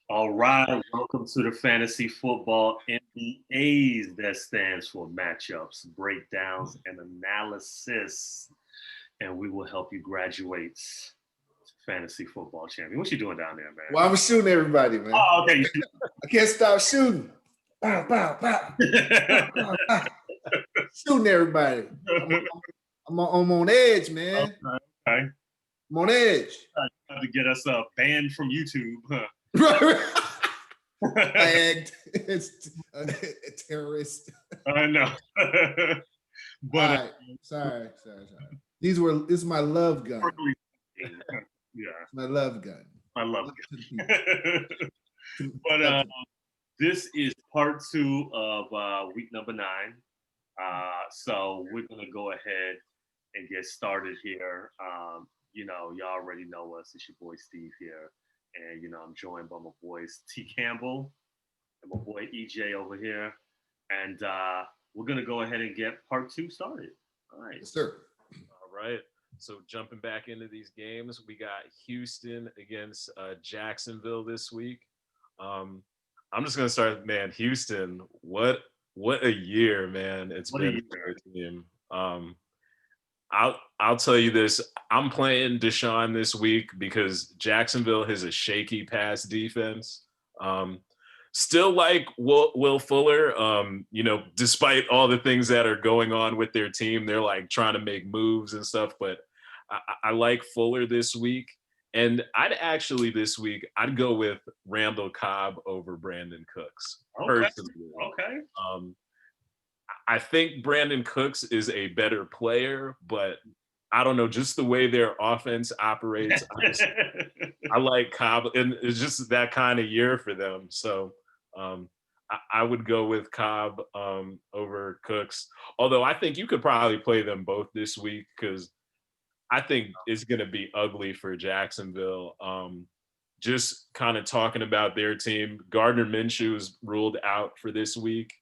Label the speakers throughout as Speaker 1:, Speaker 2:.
Speaker 1: All right, welcome to the Fantasy Football MBAs. That stands for matchups, breakdowns, and analysis. And we will help you graduate to fantasy football champion. What you doing down there, man?
Speaker 2: Well, I'm shooting everybody, man.
Speaker 1: Oh, okay.
Speaker 2: I can't stop shooting. Bow, bow, bow. Bow, bow. Shooting everybody. I'm on edge, man.
Speaker 1: Okay.
Speaker 2: I'm on edge.
Speaker 1: Trying to get us banned from YouTube, huh?
Speaker 2: And it's a terrorist.
Speaker 1: I know. But
Speaker 2: right. Sorry. This is my love gun.
Speaker 1: Yeah,
Speaker 2: my love gun.
Speaker 1: My love gun. But this is part 2 of week number 9. So we're gonna go ahead and get started here. Y'all already know us. It's your boy Steve here. And, I'm joined by my boys T. Campbell and my boy EJ over here. And we're going to go ahead and get part 2 started. All right.
Speaker 2: Yes, sir.
Speaker 3: All right. So jumping back into these games, we got Houston against Jacksonville this week. I'm just going to start, man, Houston, what a year, man. It's been for their team. I'll tell you this. I'm playing Deshaun this week because Jacksonville has a shaky pass defense. Still like Will Fuller, despite all the things that are going on with their team, they're like trying to make moves and stuff. But I like Fuller this week. And this week, I'd go with Randall Cobb over Brandon Cooks.
Speaker 1: Okay.
Speaker 3: Personally.
Speaker 1: Okay.
Speaker 3: I think Brandon Cooks is a better player, but I don't know, just the way their offense operates. I like Cobb, and it's just that kind of year for them. So I would go with Cobb over Cooks. Although I think you could probably play them both this week because I think it's going to be ugly for Jacksonville. Just kind of talking about their team, Gardner Minshew is ruled out for this week,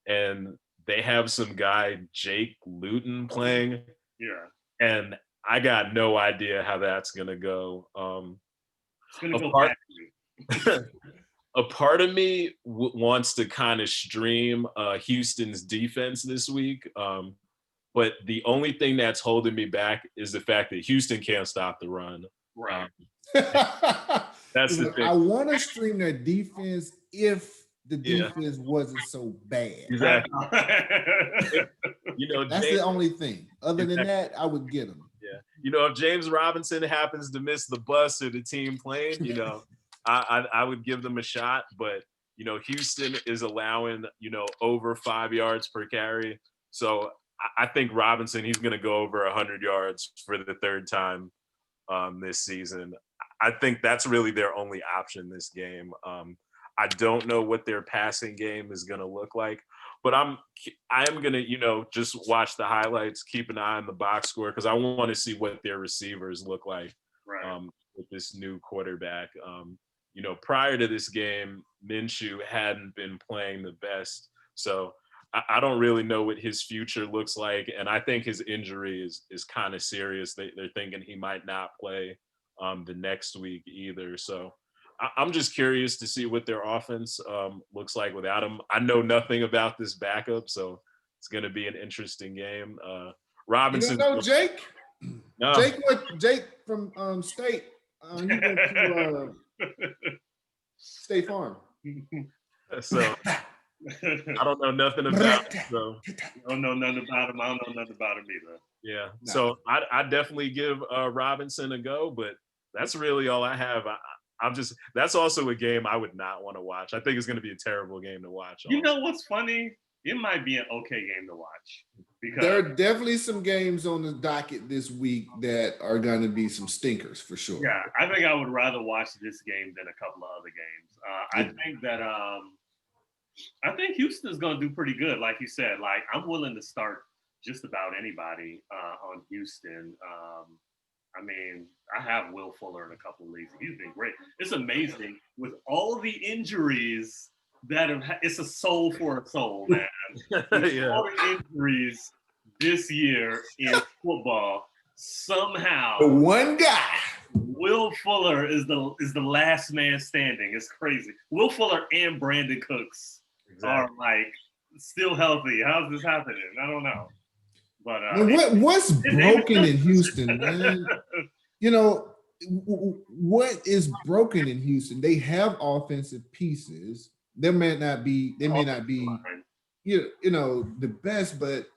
Speaker 3: and they have some guy, Jake Luton, playing.
Speaker 1: Yeah.
Speaker 3: And I got no idea how that's going to go.
Speaker 1: It's going to go back to you.
Speaker 3: A part of me wants to kind of stream Houston's defense this week. But the only thing that's holding me back is the fact that Houston can't stop the run.
Speaker 1: Right.
Speaker 2: That's the thing. I want to stream their defense if the defense wasn't so bad.
Speaker 3: Exactly.
Speaker 2: That's the only thing. Other than that, I would get them.
Speaker 3: Yeah. If James Robinson happens to miss the bus or the team playing, I would give them a shot. But, Houston is allowing, over 5 yards per carry. So I think Robinson, he's going to go over 100 yards for the third time this season. I think that's really their only option this game. I don't know what their passing game is going to look like, but I am going to, just watch the highlights, keep an eye on the box score because I want to see what their receivers look like with this new quarterback. Prior to this game, Minshew hadn't been playing the best. So I don't really know what his future looks like. And I think his injury is kind of serious. They're thinking he might not play the next week either. So I'm just curious to see what their offense looks like without him. I know nothing about this backup, so it's going to be an interesting game. Robinson.
Speaker 2: You don't know Jake?
Speaker 3: No.
Speaker 2: Jake from State. He went to State Farm.
Speaker 3: So I don't know nothing about him. So.
Speaker 1: I don't know nothing about him. I don't know nothing about him either.
Speaker 3: Yeah. No. So I definitely give Robinson a go, but that's really all I have. That's also a game I would not want to watch. I think it's going to be a terrible game to watch.
Speaker 1: You know what's funny? It might be an okay game to watch. Because
Speaker 2: there are definitely some games on the docket this week that are going to be some stinkers for sure.
Speaker 1: Yeah, I think I would rather watch this game than a couple of other games. I think that I think Houston's going to do pretty good. Like you said, I'm willing to start just about anybody on Houston. I have Will Fuller in a couple of leagues. He's been great. It's amazing with all the injuries that it's a soul for a soul, man. With all the injuries this year in football, somehow
Speaker 2: the one guy
Speaker 1: Will Fuller is the last man standing. It's crazy. Will Fuller and Brandon Cooks are like still healthy. How's this happening? I don't know. But
Speaker 2: what's broken in Houston, man? You know, what is broken in Houston? They have offensive pieces. They may not be you know the best, but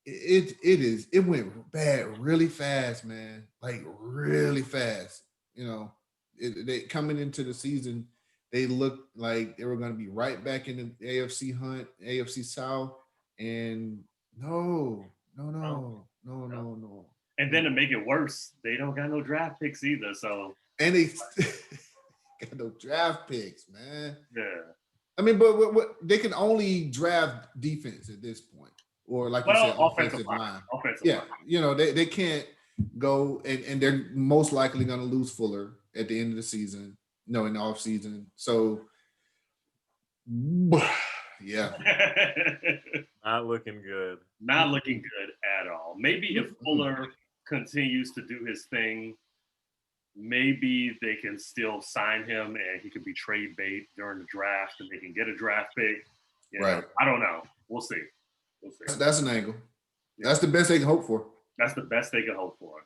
Speaker 2: it went bad really fast, man. Like really fast. You know, they coming into the season, they looked like they were going to be right back in the AFC hunt, AFC South, and no.
Speaker 1: And then to make it worse, they don't got no draft picks either. So
Speaker 2: And they got no draft picks, man.
Speaker 1: yeah.
Speaker 2: I mean, but what they can only draft defense at this point, or like you said, offensive line. Yeah, you know they can't go and they're most likely going to lose Fuller at the end of the season. No, in the off season. So yeah,
Speaker 3: not looking good.
Speaker 1: Not looking good at all. Maybe if Fuller continues to do his thing, maybe they can still sign him and he could be trade bait during the draft and they can get a draft pick. You know,
Speaker 2: right.
Speaker 1: I don't know. We'll see.
Speaker 2: That's an angle. Yeah. That's the best they can hope for.
Speaker 1: That's the best they can hope for.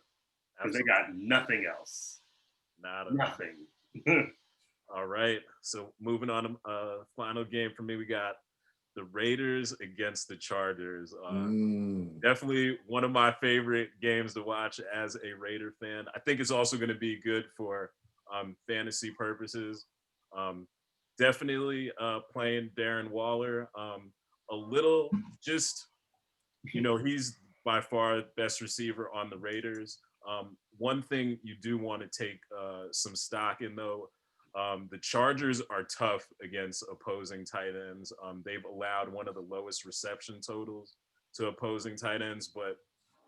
Speaker 1: Because they got nothing else. Nothing.
Speaker 3: All right. So moving on to final game for me, we got the Raiders against the Chargers. Definitely one of my favorite games to watch as a Raider fan. I think it's also going to be good for fantasy purposes. Definitely playing Darren Waller. A little just, you know, he's by far the best receiver on the Raiders. One thing you do want to take some stock in, though, the Chargers are tough against opposing tight ends. They've allowed one of the lowest reception totals to opposing tight ends, but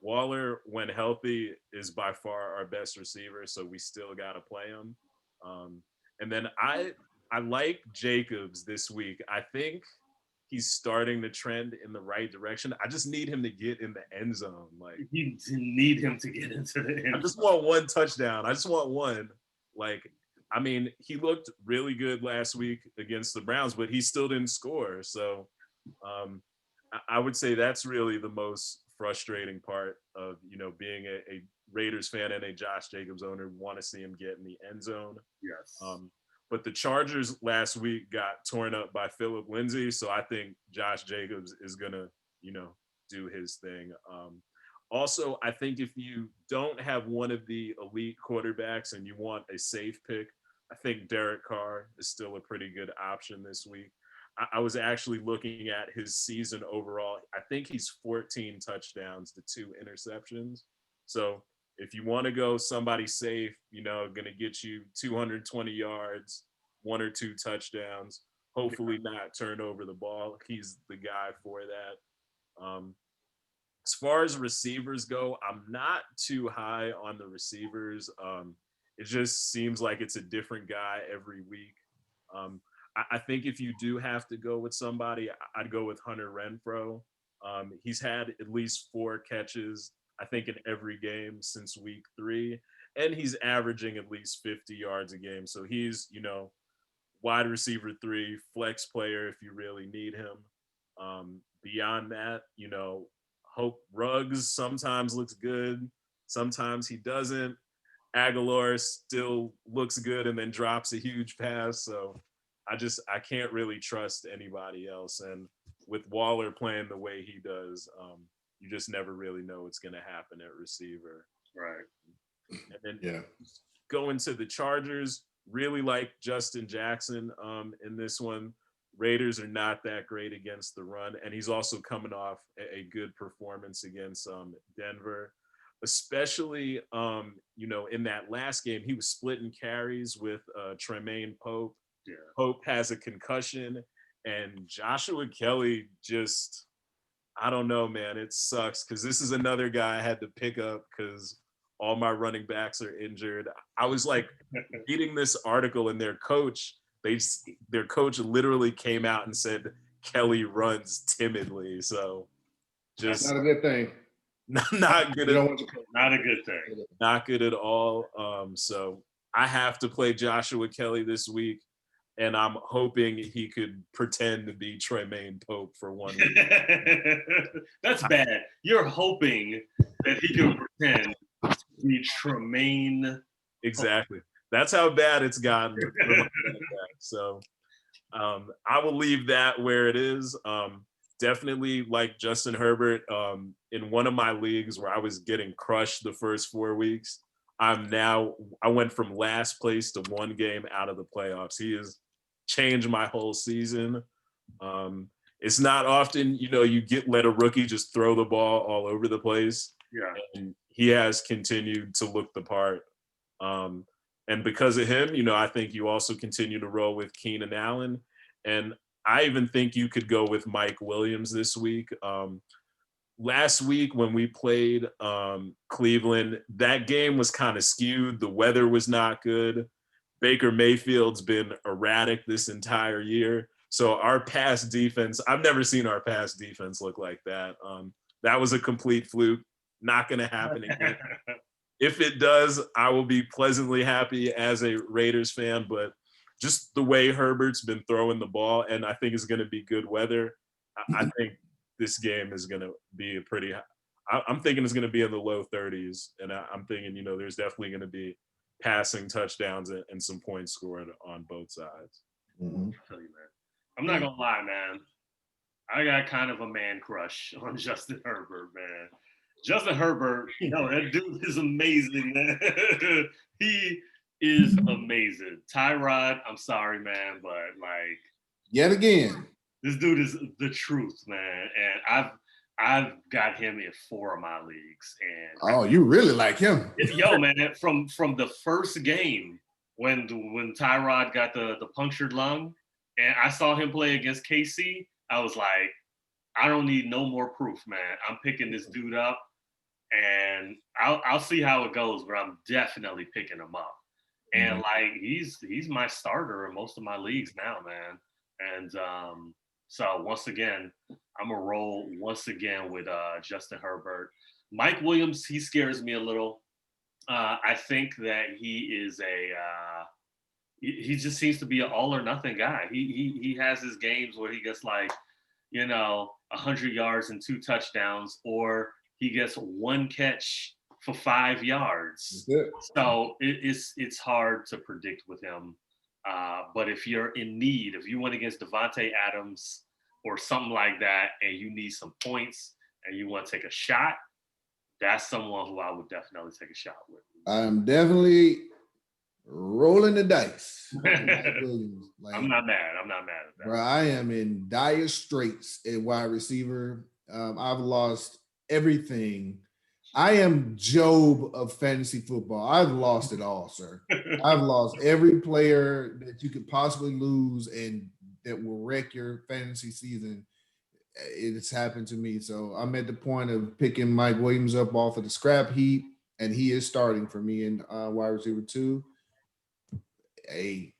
Speaker 3: Waller, when healthy, is by far our best receiver, so we still got to play him. And then I like Jacobs this week. I think he's starting to trend in the right direction. I just need him to get in the end zone. Like,
Speaker 1: you need him to get into the end zone.
Speaker 3: I just want one touchdown. I just want one. Like, I mean, he looked really good last week against the Browns, but he still didn't score. So I would say that's really the most frustrating part of, you know, being a Raiders fan and a Josh Jacobs owner. Want to see him get in the end zone.
Speaker 1: Yes.
Speaker 3: But the Chargers last week got torn up by Phillip Lindsay. So I think Josh Jacobs is going to, you know, do his thing. Also, I think if you don't have one of the elite quarterbacks and you want a safe pick, I think Derek Carr is still a pretty good option this week. I was actually looking at his season overall. I think he's 14 touchdowns to 2 interceptions. So if you want to go somebody safe, you know, going to get you 220 yards, 1 or 2 touchdowns, hopefully not turn over the ball, he's the guy for that. As far as receivers go, I'm not too high on the receivers. It just seems like it's a different guy every week. I think if you do have to go with somebody, I'd go with Hunter Renfrow. He's had at least 4 catches, I think, in every game since week 3, and he's averaging at least 50 yards a game. So he's, you know, wide receiver 3, flex player if you really need him. Beyond that, you know, Hope Ruggs sometimes looks good, sometimes he doesn't. Aguilar still looks good and then drops a huge pass. So I can't really trust anybody else. And with Waller playing the way he does, you just never really know what's going to happen at receiver.
Speaker 1: Right.
Speaker 3: And then going to the Chargers, really like Justin Jackson in this one. Raiders are not that great against the run. And he's also coming off a good performance against Denver. Especially, you know, in that last game, he was splitting carries with Tremaine Pope.
Speaker 1: Yeah.
Speaker 3: Pope has a concussion, and Joshua Kelly just, I don't know, man. It sucks because this is another guy I had to pick up because all my running backs are injured. I was like reading this article, and their coach literally came out and said Kelly runs timidly. So just
Speaker 2: not a good thing.
Speaker 3: Not good
Speaker 2: You don't
Speaker 3: at
Speaker 2: want to play.
Speaker 1: Not a good thing.
Speaker 3: not good at all. So I have to play Joshua Kelly this week, and I'm hoping he could pretend to be Tremaine Pope for 1 week.
Speaker 1: That's bad. You're hoping that he can pretend to be Tremaine.
Speaker 3: Exactly. That's how bad it's gotten. For my quarterback. So I will leave that where it is. Definitely like Justin Herbert, in one of my leagues where I was getting crushed the first 4 weeks, I went from last place to 1 game out of the playoffs. He has changed my whole season. It's not often, you let a rookie just throw the ball all over the place.
Speaker 1: Yeah.
Speaker 3: And he has continued to look the part. And because of him, I think you also continue to roll with Keenan Allen. And I even think you could go with Mike Williams this week. Last week when we played Cleveland, that game was kind of skewed. The weather was not good. Baker Mayfield's been erratic this entire year. So our pass defense, I've never seen our pass defense look like that. That was a complete fluke. Not going to happen again. If it does, I will be pleasantly happy as a Raiders fan, but just the way Herbert's been throwing the ball, and I think it's going to be good weather, I think this game is going to be I'm thinking it's going to be in the low 30s, and I'm thinking, there's definitely going to be passing touchdowns and some points scored on both sides.
Speaker 2: Mm-hmm.
Speaker 1: I tell you, man. I'm not going to lie, man. I got kind of a man crush on Justin Herbert, man. Justin Herbert, that dude is amazing, man. He is amazing. Tyrod, I'm sorry, man, but
Speaker 2: yet again,
Speaker 1: this dude is the truth, man. And I've got him in 4 of my leagues. And
Speaker 2: you really like him.
Speaker 1: Yo, man, from the first game when Tyrod got the punctured lung, and I saw him play against KC, I was like, I don't need no more proof, man. I'm picking this dude up. And I'll see how it goes, but I'm definitely picking him up. And he's my starter in most of my leagues now, man. And so once again, I'm gonna roll once again with Justin Herbert. Mike Williams, he scares me a little. I think that he is he just seems to be an all or nothing guy. He has his games where he gets 100 yards and 2 touchdowns, or he gets 1 catch for 5 yards. So it's hard to predict with him. But if you're in need, if you went against Devontae Adams or something like that, and you need some points and you want to take a shot, that's someone who I would definitely take a shot with.
Speaker 2: I'm definitely rolling the dice.
Speaker 1: I'm not mad. I'm not mad at that.
Speaker 2: Bro, I am in dire straits at wide receiver. I've lost everything. I am Job of fantasy football. I've lost it all, sir. I've lost every player that you could possibly lose and that will wreck your fantasy season. It's happened to me. So I'm at the point of picking Mike Williams up off of the scrap heap, and he is starting for me in wide receiver 2. Hey,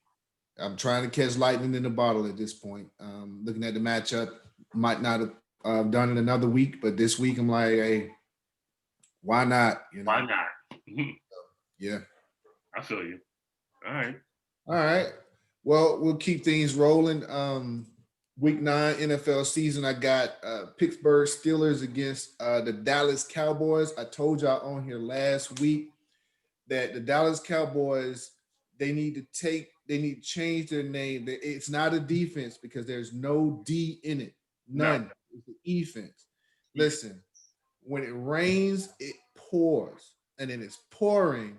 Speaker 2: I'm trying to catch lightning in the bottle at this point. Looking at the matchup, might not have done it another week, but this week I'm like, hey, why not?
Speaker 1: Why not?
Speaker 2: Yeah.
Speaker 1: I feel you. All
Speaker 2: right. Well, we'll keep things rolling. Week 9 NFL season, I got Pittsburgh Steelers against the Dallas Cowboys. I told y'all on here last week that the Dallas Cowboys, they need to change their name. It's not a defense because there's no D in it. None. No. It's an defense. Listen, when it rains, it pours. And then it's pouring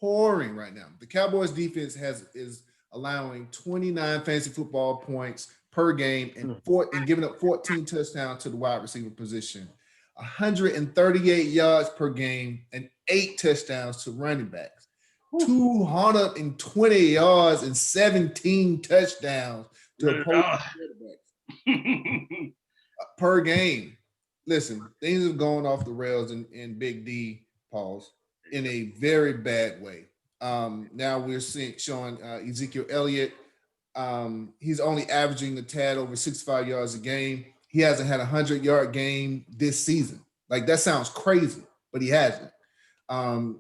Speaker 2: right now. The Cowboys defense is allowing 29 fantasy football points per game and giving up 14 touchdowns to the wide receiver position, 138 yards per game, and 8 touchdowns to running backs, 220 yards and 17 touchdowns to opposing quarterbacks per game. Listen, things have gone off the rails in Big D, pause, in a very bad way. Now we're showing Ezekiel Elliott. He's only averaging a tad over 65 yards a game. He hasn't had a 100-yard game this season. Like that sounds crazy, but he hasn't.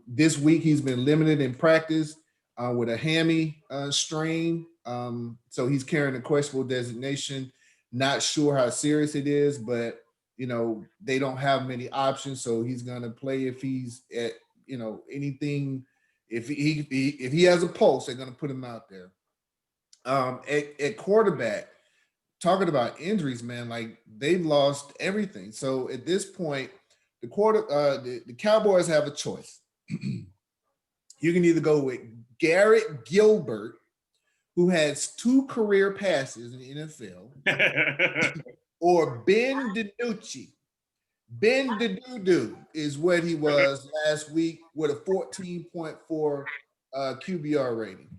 Speaker 2: This week he's been limited in practice with a hammy strain. So he's carrying a questionable designation. Not sure how serious it is, but they don't have many options. So he's gonna play if he's at anything. If he has a pulse, they're gonna put him out there. At quarterback, talking about injuries, man, like they've lost everything. So at this point, the Cowboys have a choice. You can either go with Garrett Gilbert, who has 2 career passes in the NFL, or Ben DiNucci. Ben DiNucci is what he was last week with a 14.4 QBR rating.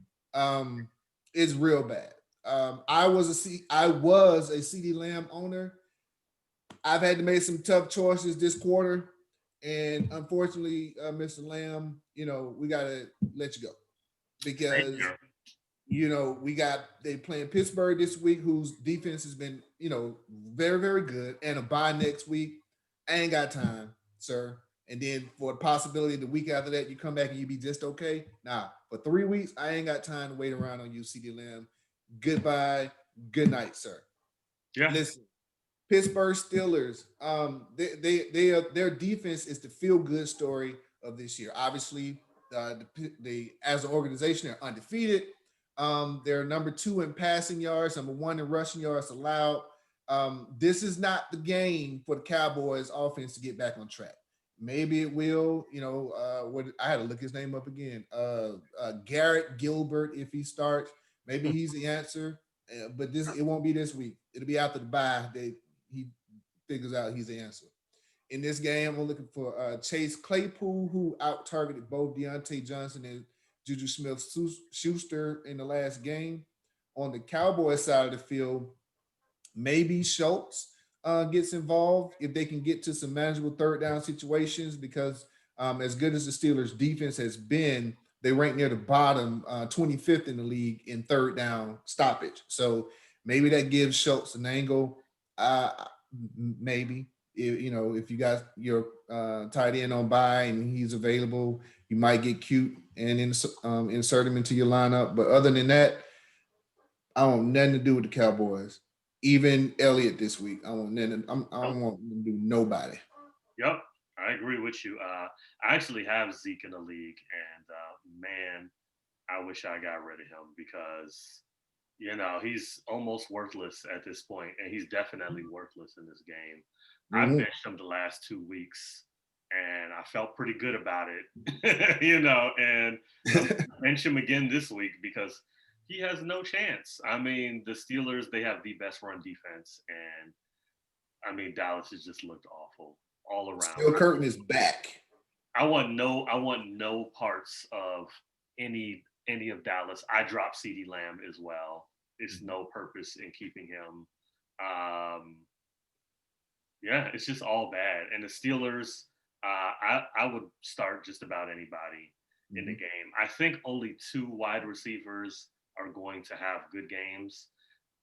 Speaker 2: It's real bad. I was a CeeDee Lamb owner. I've had to make some tough choices this quarter, and unfortunately, Mr. Lamb, we gotta let you go because they playing Pittsburgh this week, whose defense has been very very good, and a bye next week. I ain't got time, sir. And then for the possibility the week after that you come back and you be just okay. Nah, for 3 weeks I ain't got time to wait around on you, CeeDee Lamb. Goodbye, good night, sir.
Speaker 1: Yeah.
Speaker 2: Listen. Pittsburgh Steelers, their defense is the feel-good story of this year. Obviously, they as an organization they're undefeated. They're number 2 in passing yards, number 1 in rushing yards allowed. This is not the game for the Cowboys offense to get back on track. Maybe it will. I had to look his name up again. Garrett Gilbert, if he starts, maybe he's the answer. But it won't be this week. It'll be after the bye. He figures out he's the answer. In this game, I'm looking for Chase Claypool, who out-targeted both Deontay Johnson and Juju Smith-Schuster in the last game. On the Cowboys side of the field, maybe Schultz gets involved if they can get to some manageable third down situations because as good as the Steelers' defense has been, they rank near the bottom, 25th in the league in third down stoppage. So maybe that gives Schultz an angle. Maybe if you got your tight end on bye and he's available, you might get cute and insert him into your lineup. But other than that, I want nothing to do with the Cowboys. Even Elliott this week, I don't want to do nobody.
Speaker 1: Yep, I agree with you. I actually have Zeke in the league, and man, I wish I got rid of him because he's almost worthless at this point, and he's definitely worthless in this game. I benched him the last 2 weeks, and I felt pretty good about it, and I bench him again this week because he has no chance. I mean, the Steelers, they have the best run defense, and I mean, Dallas has just looked awful all around.
Speaker 2: Steel Curtain is back.
Speaker 1: I want no parts of any of Dallas. I dropped CeeDee Lamb as well. It's no purpose in keeping him. It's just all bad. And the Steelers, I would start just about anybody in the game. I think only 2 wide receivers are going to have good games.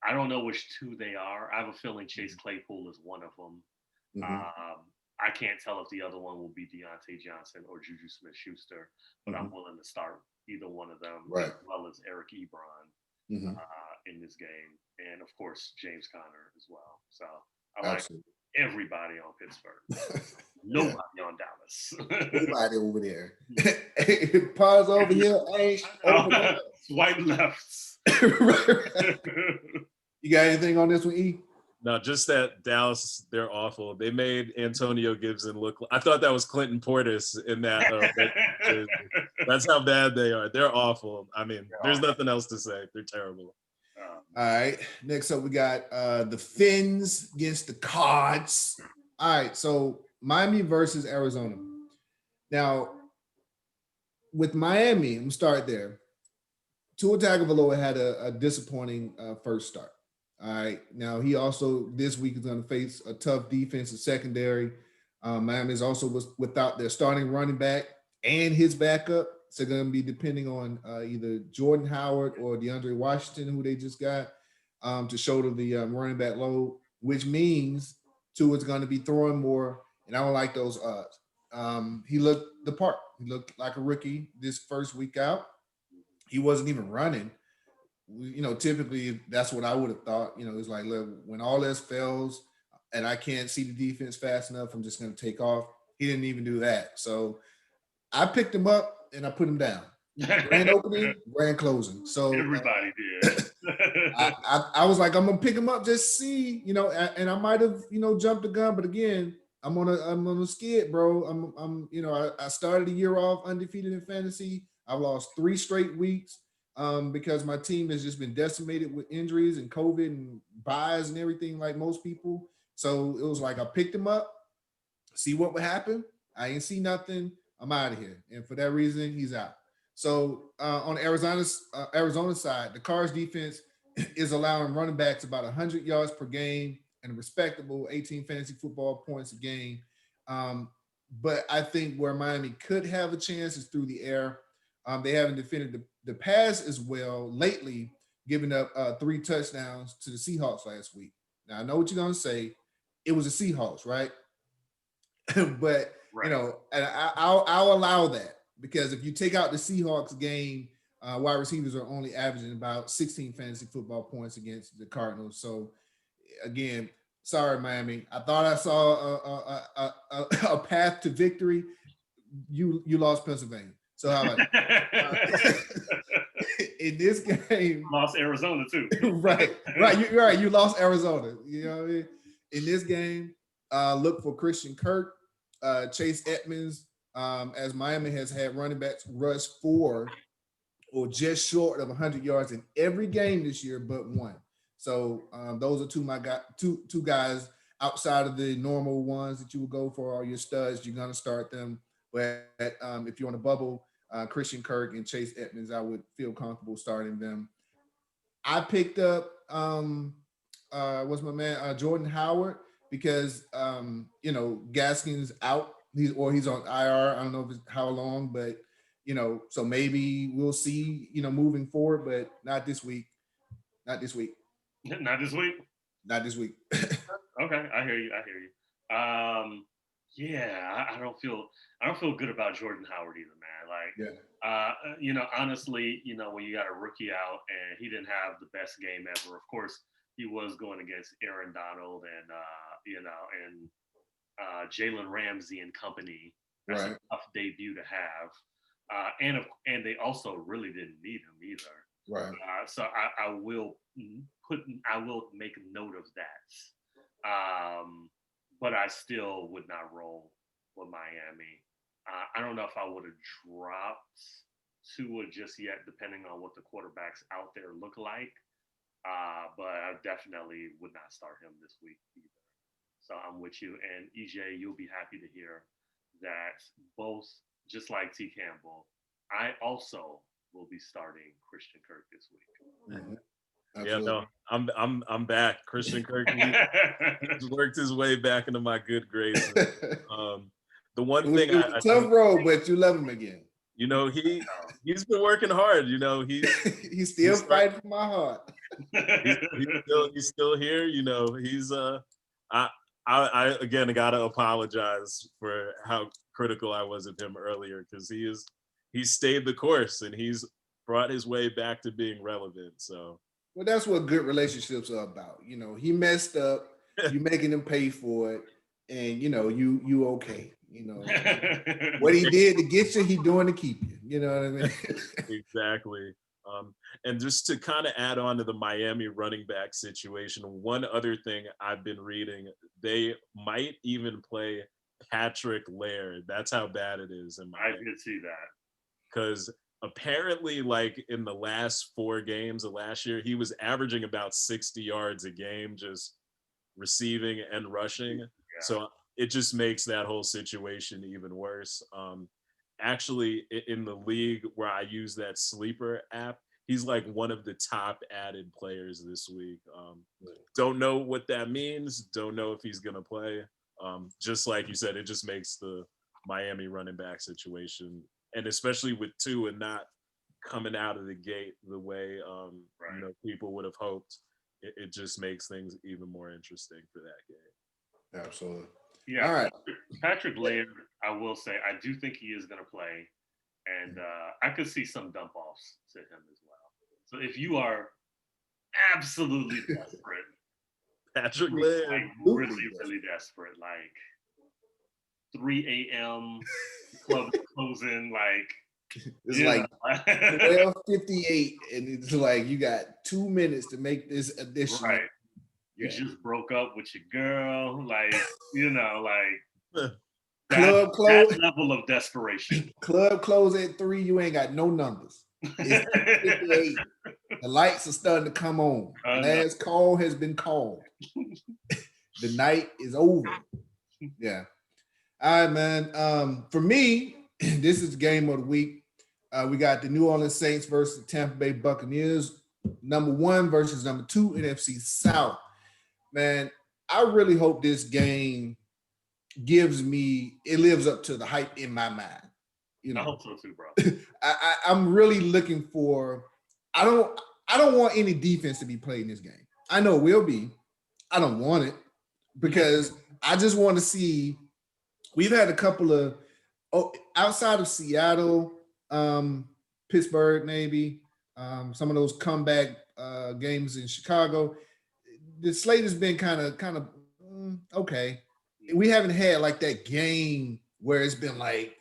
Speaker 1: I don't know which 2 they are. I have a feeling Chase Claypool is one of them. I can't tell if the other one will be Deontay Johnson or Juju Smith-Schuster, but I'm willing to start either one of them, as well as Eric Ebron in this game, and of course James Conner as well. So I like everybody on Pittsburgh. Nobody on Dallas.
Speaker 2: Nobody over there. Pause over here. Ain't over there.
Speaker 1: Swipe lefts.
Speaker 2: You got anything on this one, E?
Speaker 3: No, just that Dallas, they're awful. They made Antonio Gibson look. I thought that was Clinton Portis in that. That's how bad they are. They're awful. I mean, there's nothing else to say. They're terrible.
Speaker 2: All right. Next up, we got the Finns against the Cards. All right. So Miami versus Arizona. Now, with Miami, I'm gonna start there. Tua Tagovailoa had a disappointing first start. All right. Now he also this week is going to face a tough defensive secondary. Miami is also without their starting running back and his backup. So going to be depending on either Jordan Howard or DeAndre Washington, who they just got, to shoulder the running back load, which means Tua's going to be throwing more and I don't like those odds. He looked the part. He looked like a rookie this first week out. He wasn't even running. Typically that's what I would have thought. It's like, look, when all else fails and I can't see the defense fast enough, I'm just going to take off. He didn't even do that. So I picked him up and I put him down. Grand opening, grand closing. So
Speaker 1: everybody did.
Speaker 2: I was like, I'm gonna pick him up, just see, and I might have, jumped the gun, but again, I'm on a skid, bro. I started the year off undefeated in fantasy. I've lost 3 straight weeks because my team has just been decimated with injuries and COVID and buys and everything, like most people. So it was like I picked him up, see what would happen. I ain't see nothing. I'm out of here, and for that reason, he's out. So on Arizona side, the Cards defense is allowing running backs about 100 yards per game and a respectable 18 fantasy football points a game. But I think where Miami could have a chance is through the air. They haven't defended the pass as well lately, giving up 3 touchdowns to the Seahawks last week. Now, I know what you're going to say. It was the Seahawks, right? But,
Speaker 1: right.
Speaker 2: And I'll allow that because if you take out the Seahawks game, wide receivers are only averaging about 16 fantasy football points against the Cardinals. So, again, sorry, Miami. I thought I saw a path to victory. You lost Pennsylvania. So how about that? In this game,
Speaker 1: lost Arizona too.
Speaker 2: right. You're right. You lost Arizona. You know what I mean? In this game, look for Christian Kirk, Chase Edmonds, as Miami has had running backs rush 4 or just short of 100 yards in every game this year, but 1. So those are two guys outside of the normal ones that you would go for, all your studs. You're going to start them. But if you're on a bubble, Christian Kirk and Chase Edmonds, I would feel comfortable starting them. I picked up what's my man Jordan Howard because Gaskins out. He's on IR. I don't know how long, but so maybe we'll see moving forward, but not this week. Not this week.
Speaker 1: Not this week.
Speaker 2: Not this week.
Speaker 1: Okay, I hear you. Yeah, I don't feel good about Jordan Howard either, man. Like, honestly, when you got a rookie out and he didn't have the best game ever. Of course, he was going against Aaron Donald and Jalen Ramsey and company. That's
Speaker 2: right.
Speaker 1: a tough debut to have. And they also really didn't need him either.
Speaker 2: Right.
Speaker 1: So I will make a note of that. But I still would not roll with Miami. I don't know if I would have dropped Tua just yet, depending on what the quarterbacks out there look like. But I definitely would not start him this week either. So I'm with you. And EJ, you'll be happy to hear that both, just like T. Campbell, I also will be starting Christian Kirk this week.
Speaker 2: Mm-hmm.
Speaker 3: Yeah, no, I'm back. Christian Kirk he's worked his way back into my good graces. The one thing
Speaker 2: I tough road, but you love him again.
Speaker 3: He's been working hard.
Speaker 2: He's still fighting for my heart.
Speaker 3: he's still here. I again gotta apologize for how critical I was of him earlier because he stayed the course and he's brought his way back to being relevant. So.
Speaker 2: Well, that's what good relationships are about. He messed up. You making him pay for it, and you okay. What he did to get you, he doing to keep you. You know what I mean?
Speaker 3: Exactly. And just to kind of add on to the Miami running back situation, one other thing I've been reading, they might even play Patrick Laird. That's how bad it is in Miami.
Speaker 1: I did see that.
Speaker 3: Because apparently, like in the last 4 games of last year, he was averaging about 60 yards a game, just receiving and rushing. Yeah. So it just makes that whole situation even worse. Actually, in the league where I use that sleeper app, he's like one of the top added players this week. Don't know what that means. Don't know if he's going to play. Just like you said, it just makes the Miami running back situation, and especially with Tua not coming out of the gate the way people would have hoped, it just makes things even more interesting for that game.
Speaker 2: Absolutely.
Speaker 1: Yeah,
Speaker 2: All right.
Speaker 1: Patrick Laird, I will say, I do think he is going to play, and I could see some dump offs to him as well. So if you are absolutely desperate,
Speaker 3: Patrick
Speaker 1: like
Speaker 3: Laird.
Speaker 1: really desperate, like 3 a.m. the club is closing, like
Speaker 2: It's like 12:58, and it's like you got 2 minutes to make this additional.
Speaker 1: right. You just broke up with your girl, like like
Speaker 2: Club close.
Speaker 1: that level of desperation.
Speaker 2: Club close at 3. You ain't got no numbers. It's 58. The lights are starting to come on. Last call has been called. The night is over. Yeah. All right, man. For me, this is the game of the week. We got the New Orleans Saints versus the Tampa Bay Buccaneers. Number 1 versus number 2 NFC South. Man, I really hope this game lives up to the hype in my mind. You know,
Speaker 1: I hope so too, bro.
Speaker 2: I'm really looking for. I don't want any defense to be played in this game. I know it will be. I don't want it because I just want to see. We've had a couple of outside of Seattle, Pittsburgh, maybe some of those comeback games in Chicago. The slate has been kind of okay. We haven't had like that game where it's been like,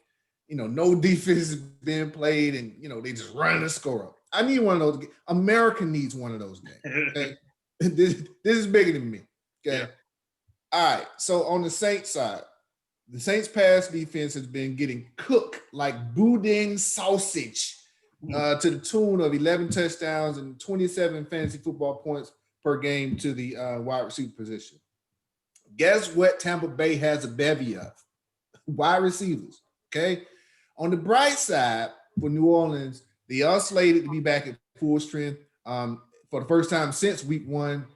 Speaker 2: no defense has been played and, they just run the score up. I need one of those. America needs one of those games. Okay? this is bigger than me. Okay. Yeah. All right. So on the Saints side, the Saints pass defense has been getting cooked like boudin sausage to the tune of 11 touchdowns and 27 fantasy football points per game to the wide receiver position. Guess what Tampa Bay has a bevy of? Wide receivers. Okay. On the bright side, for New Orleans, they are slated to be back at full strength for the first time since week 1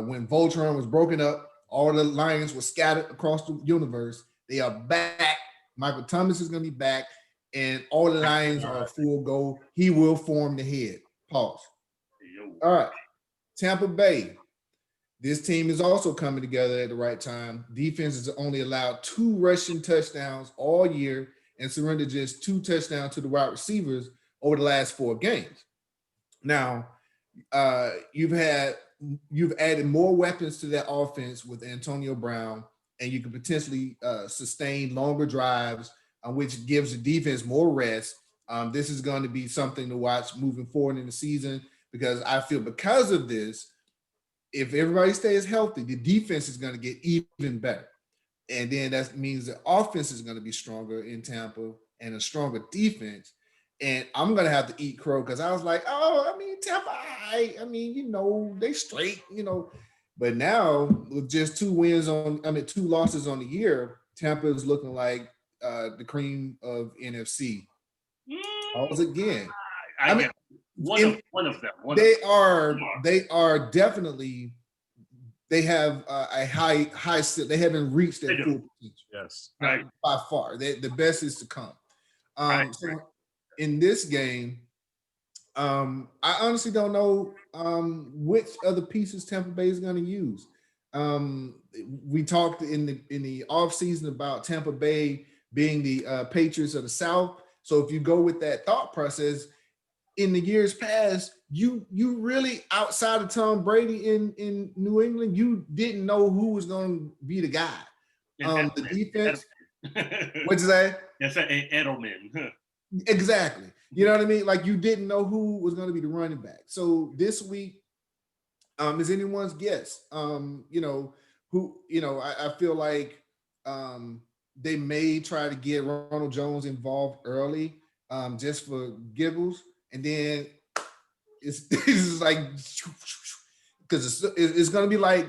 Speaker 2: when Voltron was broken up. All the Lions were scattered across the universe. They are back. Michael Thomas is going to be back, and all the Lions are full go. He will form the head. Pause. All right. Tampa Bay. This team is also coming together at the right time. Defense has only allowed 2 rushing touchdowns all year and surrendered just 2 touchdowns to the wide receivers over the last 4 games. Now, you've added more weapons to that offense with Antonio Brown, and you can potentially sustain longer drives, which gives the defense more rest. This is going to be something to watch moving forward in the season because I feel because of this, if everybody stays healthy, the defense is going to get even better. And then that means the offense is going to be stronger in Tampa and a stronger defense. And I'm going to have to eat crow because I was like, Tampa, they straight, But now with just 2 losses on the year, Tampa is looking like the cream of NFC. Pause again.
Speaker 1: One of them.
Speaker 2: They are definitely. They have a high. They haven't reached their full potential.
Speaker 3: Yes,
Speaker 2: by far. The best is to come. So in this game, I honestly don't know which other pieces Tampa Bay is going to use. We talked in the offseason about Tampa Bay being the Patriots of the South. So if you go with that thought process, in the years past, you really, outside of Tom Brady in New England, you didn't know who was going to be the guy. The defense. What'd you say?
Speaker 1: That's Edelman.
Speaker 2: Exactly. You know what I mean? Like you didn't know who was going to be the running back. So this week, is anyone's guess. I feel like they may try to get Ronald Jones involved early, just for giggles, and then it's like because it's going to be like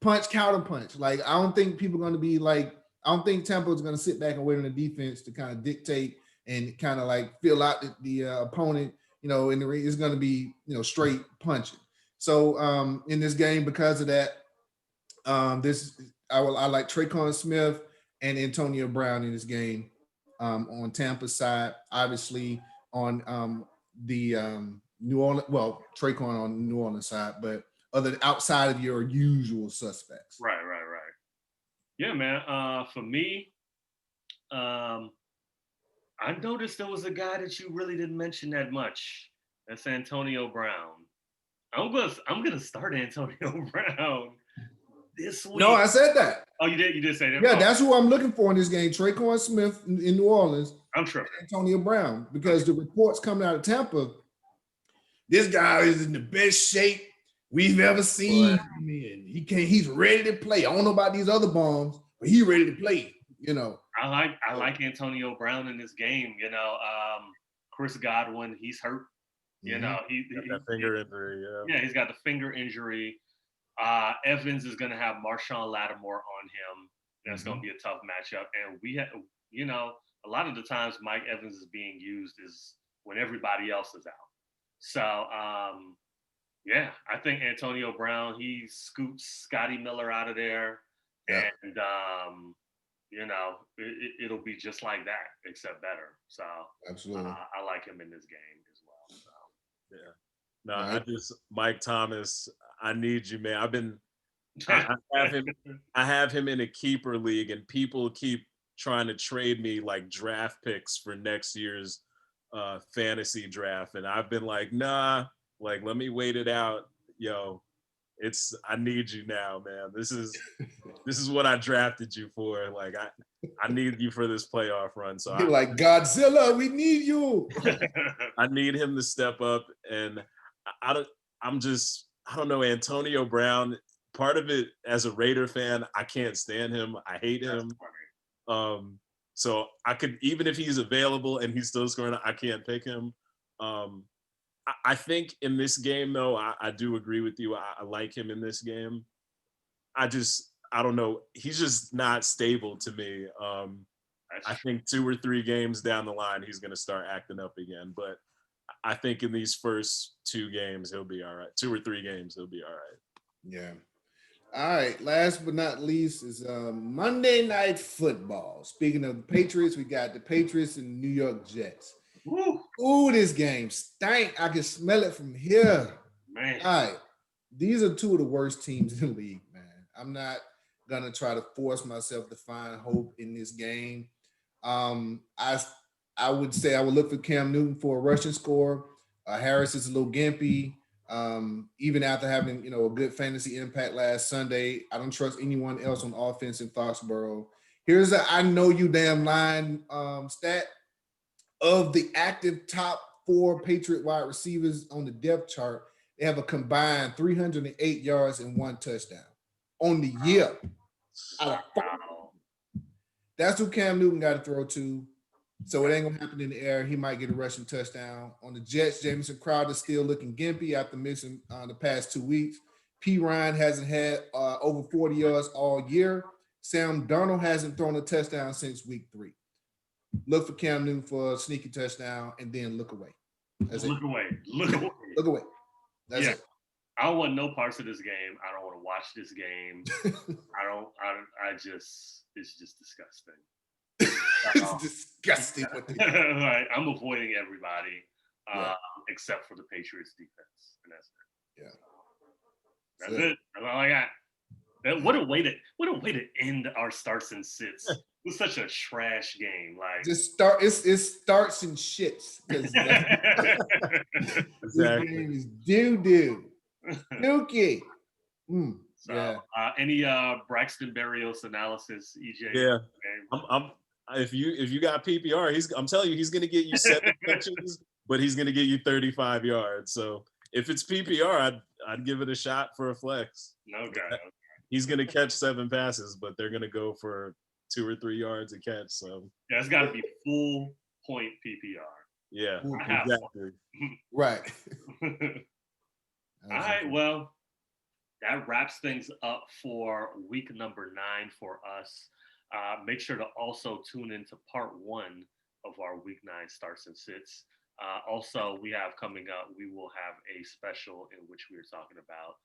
Speaker 2: punch counter punch. Like I don't think people are going to be like. I don't think Tampa is going to sit back and wait on the defense to kind of dictate and kind of like fill out the opponent. In the ring, it's going to be straight punching. So in this game, because of that, I like Traquan Smith and Antonio Brown in this game on Tampa's side. Obviously on the New Orleans, Traquan on the New Orleans side, but outside of your usual suspects.
Speaker 1: Right. Yeah, man. For me, um, I noticed there was a guy that you really didn't mention that much. That's Antonio Brown. I'm gonna start Antonio Brown this
Speaker 2: No,
Speaker 1: week.
Speaker 2: I said that.
Speaker 1: Oh, you did? You did say that?
Speaker 2: Yeah,
Speaker 1: Oh,
Speaker 2: that's who I'm looking for in this game. Traquan Smith in New Orleans,
Speaker 1: I'm tripping.
Speaker 2: Antonio Brown, because the reports coming out of Tampa, this guy is in the best shape we've ever seen him in. He's ready to play. I don't know about these other bombs, but he's ready to play.
Speaker 1: I like Antonio Brown in this game. Chris Godwin, he's hurt. You know,
Speaker 3: That finger injury,
Speaker 1: yeah, he's got the finger injury. Evans is going to have Marshawn Lattimore on him. That's going to be a tough matchup. And we have, a lot of the times Mike Evans is being used is when everybody else is out. So, yeah, I think Antonio Brown, he scoops Scotty Miller out of there.
Speaker 2: Yeah.
Speaker 1: And, it'll be just like that, except better. So,
Speaker 2: Absolutely.
Speaker 1: I like him in this game as well. So.
Speaker 3: yeah. No, Mike Thomas. I need you, man. I have him in a keeper league, and people keep trying to trade me like draft picks for next year's fantasy draft, and I've been like, nah, like let me wait it out, yo. I need you now, man. This is what I drafted you for. Like I need you for this playoff run. So
Speaker 2: You're like Godzilla, we need you.
Speaker 3: I need him to step up, and I don't know, Antonio Brown. Part of it, as a Raider fan, I can't stand him. I hate him. So I could, even if he's available and he's still scoring, I can't pick him. I think in this game, though, I do agree with you. I like him in this game. I don't know. He's just not stable to me. I think 2 or 3 games down the line, he's going to start acting up again. But I think in these first 2 games, he'll be all right. 2 or 3 games, he'll be all right.
Speaker 2: Yeah. All right. Last but not least is Monday Night Football. Speaking of the Patriots, we got the Patriots and New York Jets. Ooh, this game stank. I can smell it from here.
Speaker 1: Man.
Speaker 2: All right. These are 2 of the worst teams in the league, man. I'm not going to try to force myself to find hope in this game. I would say I would look for Cam Newton for a rushing score. Harris is a little gimpy. Even after having a good fantasy impact last Sunday, I don't trust anyone else on offense in Foxborough. Here's a I know you damn line stat. Of the active top 4 Patriot wide receivers on the depth chart, they have a combined 308 yards and 1 touchdown on the year. That's who Cam Newton got to throw to. So it ain't going to happen in the air. He might get a rushing touchdown. On the Jets, Jamison Crowder still looking gimpy after missing the past 2 weeks. P. Ryan hasn't had over 40 yards all year. Sam Darnold hasn't thrown a touchdown since week 3. Look for Cam Newton for a sneaky touchdown, and then look away.
Speaker 1: Look away.
Speaker 2: Look away. That's it.
Speaker 1: I don't want no parts of this game. I don't want to watch this game. It's just disgusting.
Speaker 2: It's disgusting.
Speaker 1: Right. I'm avoiding everybody except for the Patriots defense. And that's it.
Speaker 2: Yeah.
Speaker 1: That's it. That's all I got. What a way to end our starts and sits. It was such a trash game. Like
Speaker 2: it starts and shits.
Speaker 3: Exactly.
Speaker 2: This game is doo-doo. Dookie.
Speaker 1: So, any Braxton Berrios analysis, EJ?
Speaker 3: Yeah. If you got PPR, I'm telling you, he's gonna get you 7 touches, but he's gonna get you 35 yards. So if it's PPR, I'd give it a shot for a flex.
Speaker 1: Okay.
Speaker 3: He's gonna catch 7 passes, but they're gonna go for 2 or 3 yards a catch. So
Speaker 1: yeah, it's got to be full point PPR.
Speaker 3: Yeah, exactly.
Speaker 2: Right.
Speaker 1: All right. Well, that wraps things up for week number 9 for us. Make sure to also tune into part 1 of our week 9 starts and sits. Also, we have coming up, we will have a special in which we are talking about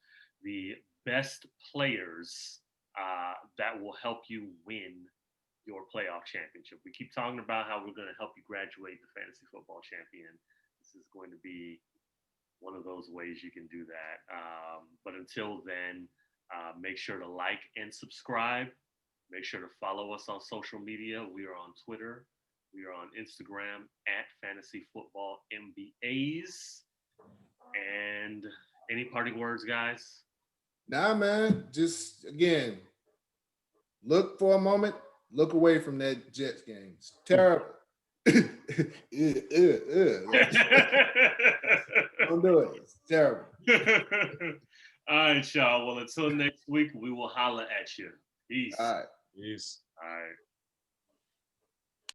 Speaker 1: the best players that will help you win your playoff championship. We keep talking about how we're going to help you graduate the fantasy football champion. This is going to be one of those ways you can do that. But until then, make sure to like and subscribe. Make sure to follow us on social media. We are on Twitter. We are on Instagram at Fantasy Football MBAs. And any parting words, guys?
Speaker 2: Nah, man. Just again, look for a moment. Look away from that Jets game. It's terrible. Don't do it. It's terrible.
Speaker 1: All right, y'all. Well, until next week, we will holler at you. Peace.
Speaker 2: All right.
Speaker 3: Peace.
Speaker 1: All right.